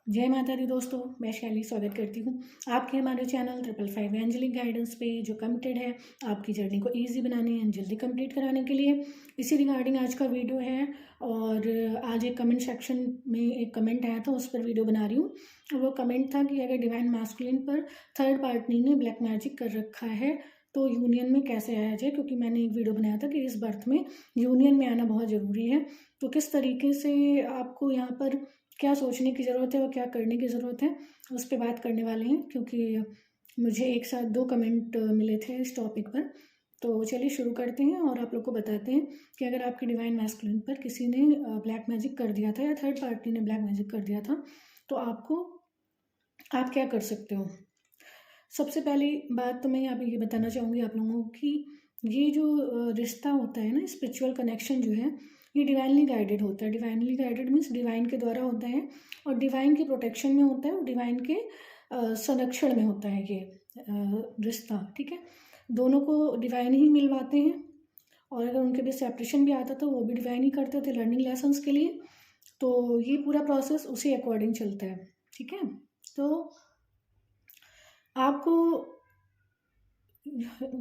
जय माता दी दोस्तों, मैं शैली स्वागत करती हूँ आपके हमारे चैनल 555 एंजलिक गाइडेंस पे, जो कमिटेड है आपकी जर्नी को इजी बनाने एंड जल्दी कंप्लीट कराने के लिए। इसी रिगार्डिंग आज का वीडियो है। और आज एक कमेंट सेक्शन में एक कमेंट आया था, उस पर वीडियो बना रही हूँ। वो कमेंट था कि अगर डिवाइन मास्कुलिन पर थर्ड पार्टी ने ब्लैक मैजिक कर रखा है तो यूनियन में कैसे आया जाए, क्योंकि मैंने एक वीडियो बनाया था कि इस बर्थ में यूनियन में आना बहुत ज़रूरी है। तो किस तरीके से आपको यहाँ पर क्या सोचने की ज़रूरत है और क्या करने की ज़रूरत है, उस पर बात करने वाले हैं, क्योंकि मुझे एक साथ 2 कमेंट मिले थे इस टॉपिक पर। तो चलिए शुरू करते हैं और आप लोग को बताते हैं कि अगर आपके डिवाइन मैस्कुलिन पर किसी ने ब्लैक मैजिक कर दिया था या थर्ड पार्टी ने ब्लैक मैजिक कर दिया था तो आप क्या कर सकते हो। सबसे पहली बात तो मैं यहाँ पे ये बताना चाहूँगी आप लोगों को कि ये जो रिश्ता होता है ना, स्पिरिचुअल कनेक्शन जो है, ये डिवाइनली गाइडेड होता है। डिवाइनली गाइडेड मीन्स डिवाइन के द्वारा होता है और डिवाइन के प्रोटेक्शन में होता है और डिवाइन के संरक्षण में होता है ये रिश्ता। ठीक है, दोनों को डिवाइन ही मिलवाते हैं और अगर उनके बीच सेपरेशन भी आता तो वो भी डिवाइन ही करते थे लर्निंग लेसन्स के लिए। तो ये पूरा प्रोसेस उसी अकॉर्डिंग चलता है। ठीक है, तो आपको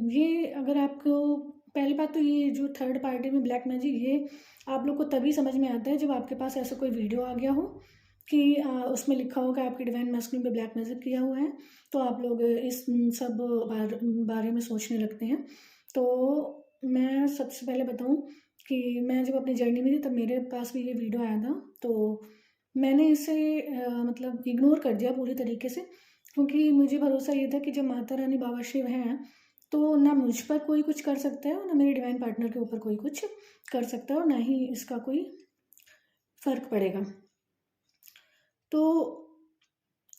ये अगर आपको पहली बात तो ये जो थर्ड पार्टी में ब्लैक मैजिक, ये आप लोग को तभी समझ में आता है जब आपके पास ऐसा कोई वीडियो आ गया हो कि उसमें लिखा हो कि आपके डिवाइन मैस्कुलिन पे ब्लैक मैजिक किया हुआ है, तो आप लोग इस सब बारे में सोचने लगते हैं। तो मैं सबसे पहले बताऊं कि मैं जब अपनी जर्नी में थी तब मेरे पास भी ये वीडियो आया था, तो मैंने इसे मतलब इग्नोर कर दिया पूरी तरीके से, क्योंकि मुझे भरोसा ये था कि जब माता रानी बाबा शिव हैं तो ना मुझ पर कोई कुछ कर सकता है और ना मेरे डिवाइन पार्टनर के ऊपर कोई कुछ कर सकता है और ना ही इसका कोई फ़र्क पड़ेगा। तो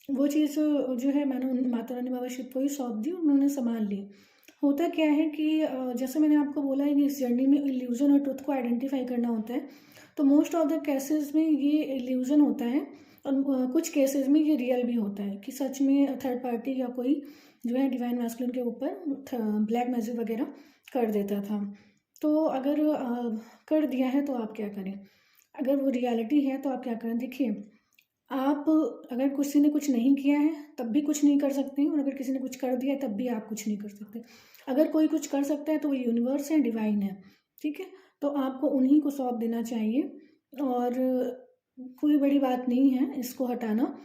वो चीज़ जो है मैंने माता रानी बाबा शिव को ही सौंप दी, उन्होंने संभाल ली। होता क्या है कि जैसे मैंने आपको बोला है कि इस जर्नी में इल्यूज़न और ट्रुथ को आइडेंटिफाई करना होता है। तो मोस्ट ऑफ द केसेस में ये इल्यूज़न होता है और कुछ केसेस में ये रियल भी होता है कि सच में थर्ड पार्टी या कोई जो है डिवाइन मैस्कुलिन के ऊपर ब्लैक मैजिक वगैरह कर देता था। तो अगर कर दिया है तो आप क्या करें, अगर वो रियलिटी है तो आप क्या करें। देखिए, आप अगर किसी ने कुछ नहीं किया है तब भी कुछ नहीं कर सकते हैं और अगर किसी ने कुछ कर दिया है तब भी आप कुछ नहीं कर सकते। अगर कोई कुछ कर सकता है तो वो यूनिवर्स है, डिवाइन है। ठीक है, तो आपको उन्हीं को सौंप देना चाहिए और कोई बड़ी बात नहीं है इसको हटाना।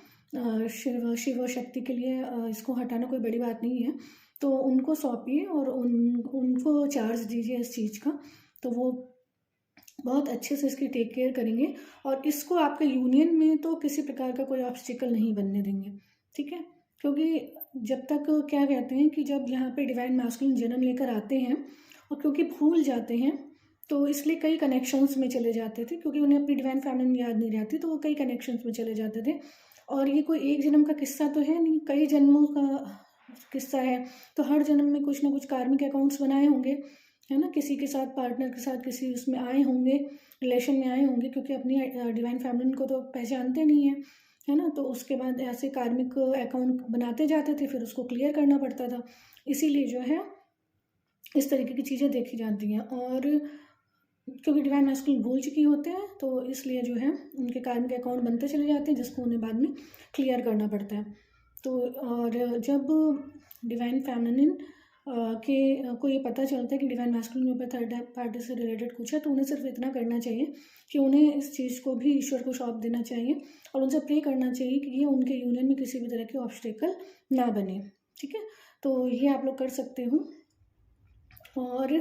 शिव शिव और शक्ति के लिए इसको हटाना कोई बड़ी बात नहीं है। तो उनको सौंपिए और उनको चार्ज दीजिए इस चीज़ का, तो वो बहुत अच्छे से इसकी टेक केयर करेंगे और इसको आपके यूनियन में तो किसी प्रकार का कोई ऑब्स्टिकल नहीं बनने देंगे। ठीक है, क्योंकि जब तक क्या कहते हैं कि जब यहाँ पे डिवाइन मैस्कुलिन जन्म लेकर आते हैं और क्योंकि भूल जाते हैं तो इसलिए कई कनेक्शंस में चले जाते थे, क्योंकि उन्हें अपनी डिवाइन फैमिली याद नहीं रहती तो वो कई कनेक्शंस में चले जाते थे। और ये कोई एक जन्म का किस्सा तो है नहीं, कई जन्मों का किस्सा है। तो हर जन्म में कुछ ना कुछ कार्मिक अकाउंट्स बनाए होंगे, है ना, किसी के साथ पार्टनर के साथ किसी उसमें आए होंगे, रिलेशन में आए होंगे, क्योंकि अपनी डिवाइन फैमिली को तो पहचानते नहीं है ना। तो उसके बाद ऐसे कार्मिक अकाउंट बनाते जाते थे, फिर उसको क्लियर करना पड़ता था। इसीलिए जो है इस तरीके की चीज़ें देखी जाती हैं और क्योंकि डिवाइन मैस्कुलिन भूल चुकी होते हैं तो इसलिए जो है उनके कार्मिक अकाउंट बनते चले जाते हैं जिसको उन्हें बाद में क्लियर करना पड़ता है। तो और जब डिवाइन फेमिनिन को ये पता चलता है कि डिवाइन मैस्कुलिन ऊपर थर्ड पार्टी से रिलेटेड कुछ है, तो उन्हें सिर्फ इतना करना चाहिए कि उन्हें इस चीज़ को भी ईश्वर को सौंप देना चाहिए और उनसे प्रे करना चाहिए कि ये उनके यूनियन में किसी भी तरह के ऑब्स्टेकल ना बने। ठीक है, तो ये आप लोग कर सकते हो। और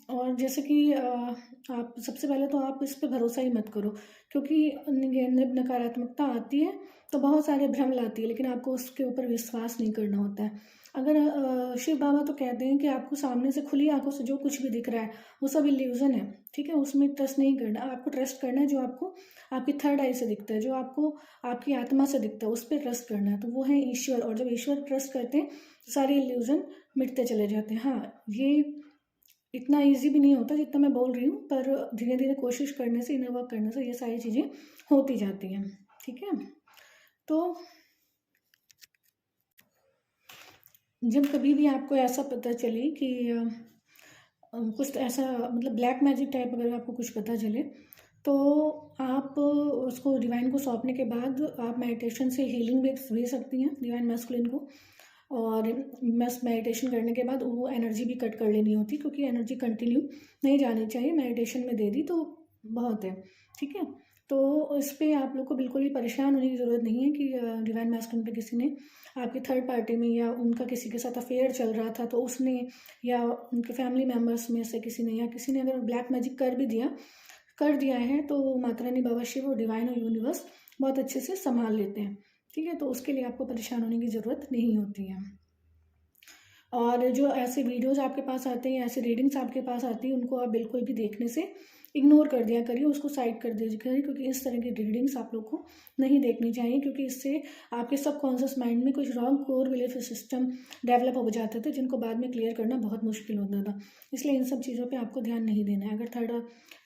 और जैसे कि आप सबसे पहले तो आप इस पे भरोसा ही मत करो, क्योंकि नकारात्मकता आती है तो बहुत सारे भ्रम लाती है, लेकिन आपको उसके ऊपर विश्वास नहीं करना होता है। अगर शिव बाबा तो कहते हैं कि आपको सामने से खुली आंखों से जो कुछ भी दिख रहा है वो सब इल्यूजन है। ठीक है, उसमें ट्रस्ट नहीं करना, आपको ट्रस्ट करना है जो आपको आपकी थर्ड आई से दिखता है, जो आपको आपकी आत्मा से दिखता है, उस पर ट्रस्ट करना है। तो वो है ईश्वर, और जब ईश्वर ट्रस्ट करते हैं तो सारे इल्यूजन मिटते चले जाते हैं। हाँ, ये इतना इजी भी नहीं होता जितना मैं बोल रही हूँ, पर धीरे धीरे कोशिश करने से, इनर वर्क करने से ये सारी चीज़ें होती जाती हैं। ठीक है, तो जब कभी भी आपको ऐसा पता चले कि कुछ ऐसा मतलब ब्लैक मैजिक टाइप अगर आपको कुछ पता चले, तो आप उसको डिवाइन को सौंपने के बाद आप मेडिटेशन से हीलिंग भी दे सकती हैं डिवाइन मैस्कुलिन को। और बस मेडिटेशन करने के बाद वो एनर्जी भी कट कर लेनी होती, क्योंकि एनर्जी कंटिन्यू नहीं जानी चाहिए, मेडिटेशन में दे दी तो बहुत है, ठीक है। तो इस पे आप लोग को बिल्कुल भी परेशान होने की ज़रूरत नहीं है कि डिवाइन मैस्कुलिन पे किसी ने आपकी थर्ड पार्टी में या उनका किसी के साथ अफेयर चल रहा था तो उसने, या उनके फैमिली मेम्बर्स में से किसी ने, या किसी ने अगर ब्लैक मैजिक कर दिया है तो माता रानी, बाबा शिव और डिवाइन और यूनिवर्स बहुत अच्छे से संभाल लेते हैं, ठीक है। तो उसके लिए आपको परेशान होने की ज़रूरत नहीं होती है। और जो ऐसे वीडियोज़ आपके पास आते हैं, ऐसे रीडिंग्स आपके पास आती हैं, उनको आप बिल्कुल भी देखने से इग्नोर कर दिया करिए, उसको साइड कर दिया करिए, क्योंकि इस तरह की रीडिंग्स आप लोग को नहीं देखनी चाहिए, क्योंकि इससे आपके सबकॉन्शियस माइंड में कुछ wrong core belief system develop हो जाते थे, जिनको बाद में क्लियर करना बहुत मुश्किल होता था। इसलिए इन सब चीज़ों पे आपको ध्यान नहीं देना है। अगर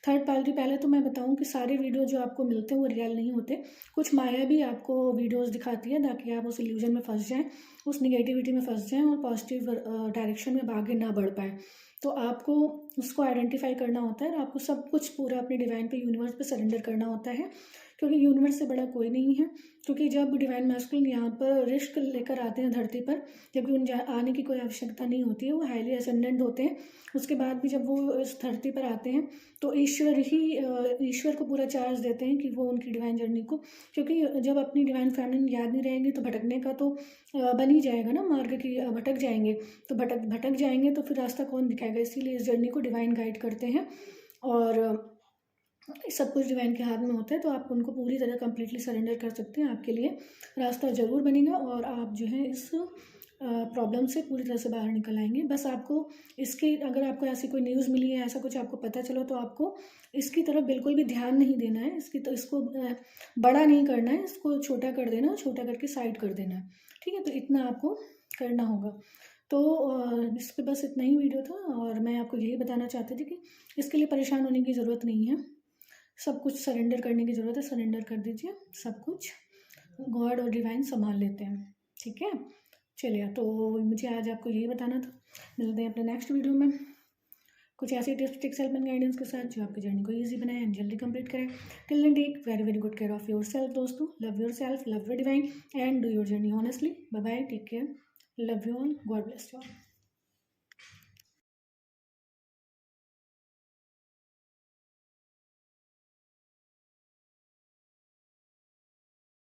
थर्ड पार्टी, पहले तो मैं बताऊँ कि सारे वीडियो जो आपको मिलते हैं वो रियल नहीं होते, कुछ माया भी आपको वीडियोज़ दिखाती है ताकि आप उस इल्यूजन में फंस जाएँ, उस निगेटिविटी में फंस जाएँ और पॉजिटिव डायरेक्शन में आगे ना बढ़ पाएँ। तो आपको उसको आइडेंटिफाई करना होता है और आपको सब कुछ पूरा अपने डिवाइन पे, यूनिवर्स पे सरेंडर करना होता है, क्योंकि यूनिवर्स से बड़ा कोई नहीं है। क्योंकि जब डिवाइन मैस्कुलिन यहाँ पर रिस्क लेकर आते हैं धरती पर, जबकि उन आने की कोई आवश्यकता नहीं होती है, वो हाईली असेंडेंट होते हैं, उसके बाद भी जब वो इस धरती पर आते हैं तो ईश्वर को पूरा चार्ज देते हैं कि वो उनकी डिवाइन जर्नी को, क्योंकि जब अपनी डिवाइन फैमिली याद नहीं रहेंगी तो भटकने का तो बन ही जाएगा ना मार्ग की, भटक जाएंगे, तो भटक जाएंगे तो फिर रास्ता कौन दिखाएगा। इसीलिए इस जर्नी को डिवाइन गाइड करते हैं और सब कुछ डिवाइन के हाथ में होता है। तो आप उनको पूरी तरह कंप्लीटली सरेंडर कर सकते हैं, आपके लिए रास्ता ज़रूर बनेगा और आप जो है इस प्रॉब्लम से पूरी तरह से बाहर निकल आएंगे। बस आपको इसकी, अगर आपको ऐसी कोई न्यूज़ मिली है, ऐसा कुछ आपको पता चलो, तो आपको इसकी तरफ बिल्कुल भी ध्यान नहीं देना है, इसको बड़ा नहीं करना है, इसको छोटा कर देना, छोटा करके साइड कर देना है, ठीक है। तो इतना आपको करना होगा। तो इस पर बस इतना ही वीडियो था और मैं आपको यही बताना चाहती थी कि इसके लिए परेशान होने की ज़रूरत नहीं है, सब कुछ सरेंडर करने की ज़रूरत है, सरेंडर कर दीजिए, सब कुछ गॉड और डिवाइन संभाल लेते हैं, ठीक है। चलिए, तो मुझे आज आपको यही बताना था। मिलते हैं अपने नेक्स्ट वीडियो में कुछ ऐसी tips, tricks, help and guidance के साथ जो आपकी जर्नी को ईजी बनाए एंड जल्दी कंप्लीट करें। Till then take very very good care of yourself दोस्तों। Love yourself, love your divine and do your journey honestly. Bye bye, take care, love you all, God bless you all.